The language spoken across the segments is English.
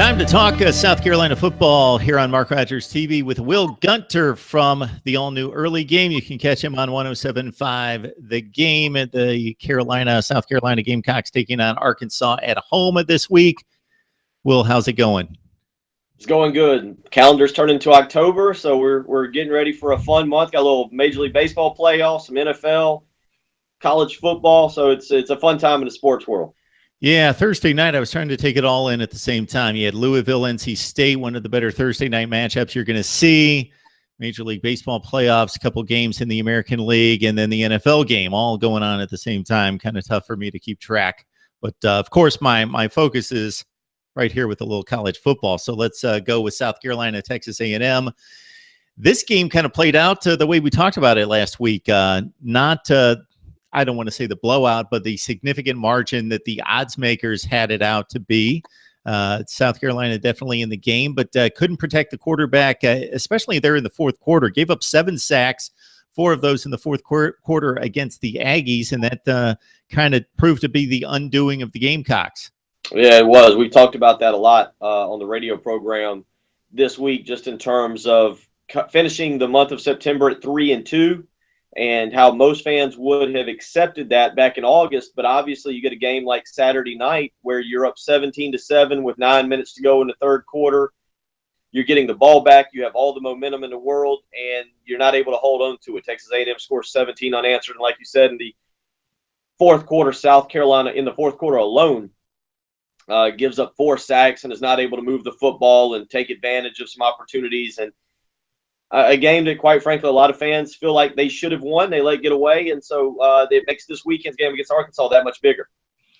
Time to talk South Carolina football here on Mark Rogers TV with Will Gunter from the all-new early game. You can catch him on 107.5 The Game at the South Carolina Gamecocks taking on Arkansas at home this week. Will, how's it going? It's going good. Calendar's turning into October, so we're getting ready for a fun month. Got a little Major League Baseball playoffs, some NFL, college football, so it's a fun time in the sports world. Yeah, Thursday night, I was trying to take it all in at the same time. You had Louisville, NC State, one of the better Thursday night matchups you're going to see. Major League Baseball playoffs, a couple games in the American League, and then the NFL game all going on at the same time. Kind of tough for me to keep track. But, of course, my focus is right here with a little college football. So let's go with South Carolina, Texas A&M. This game kind of played out the way we talked about it last week. I don't want to say the blowout, but the significant margin that the odds makers had it out to be. South Carolina definitely in the game, but couldn't protect the quarterback, especially there in the fourth quarter. Gave up 7 sacks, 4 of those in the fourth quarter against the Aggies, and that kind of proved to be the undoing of the Gamecocks. Yeah, it was. We talked about that a lot on the radio program this week, just in terms of finishing the month of September at 3-2. And how most fans would have accepted that back in August. But obviously you get a game like Saturday night where you're up 17-7 with 9 minutes to go in the third quarter. You're getting the ball back. You have all the momentum in the world, and you're not able to hold on to it. Texas A&M scores 17 unanswered. And like you said, in the fourth quarter, South Carolina, in the fourth quarter alone, gives up 4 sacks and is not able to move the football and take advantage of some opportunities. And a game that, quite frankly, a lot of fans feel like they should have won. They let get away, and so it makes this weekend's game against Arkansas that much bigger.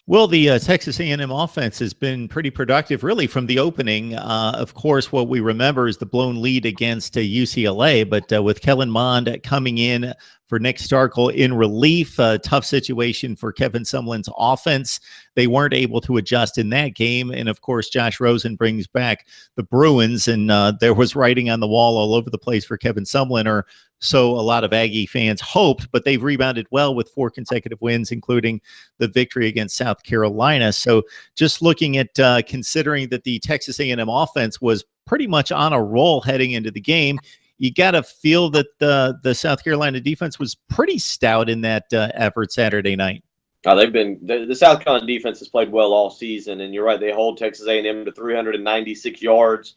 Well, the Texas A&M offense has been pretty productive, really, from the opening. Of course, what we remember is the blown lead against UCLA, but with Kellen Mond coming in for Nick Starkel in relief, a tough situation for Kevin Sumlin's offense. They weren't able to adjust in that game, and of course, Josh Rosen brings back the Bruins, and there was writing on the wall all over the place for Kevin Sumlin, or so a lot of Aggie fans hoped, but they've rebounded well with 4 consecutive wins, including the victory against South Carolina. So just looking at considering that the Texas A&M offense was pretty much on a roll heading into the game, you got to feel that the South Carolina defense was pretty stout in that effort Saturday night. They've been the South Carolina defense has played well all season, and you're right, they hold Texas A&M to 396 yards.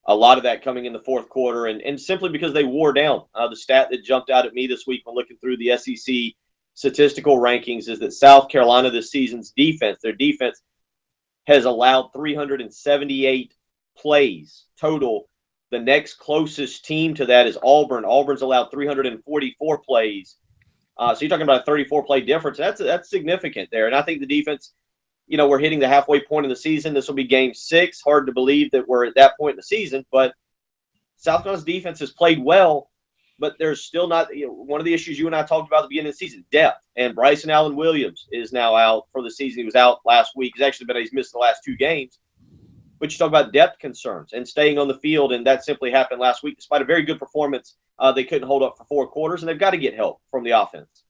A lot of that coming in the fourth quarter, and simply because they wore down. The stat that jumped out at me this week when looking through the SEC statistical rankings is that South Carolina this season's defense, their defense, has allowed 378 plays total. The next closest team to that is Auburn. Auburn's allowed 344 plays. So you're talking about a 34-play difference. That's significant there. And I think the defense, we're hitting the halfway point of the season. This will be game 6. Hard to believe that we're at that point in the season. But South Carolina's defense has played well, but there's still not one of the issues you and I talked about at the beginning of the season, depth. And Bryson Allen Williams is now out for the season. He was out last week. He's missed the last 2 games. But you talk about depth concerns and staying on the field, and that simply happened last week. Despite a very good performance, they couldn't hold up for 4 quarters, and they've got to get help from the offense.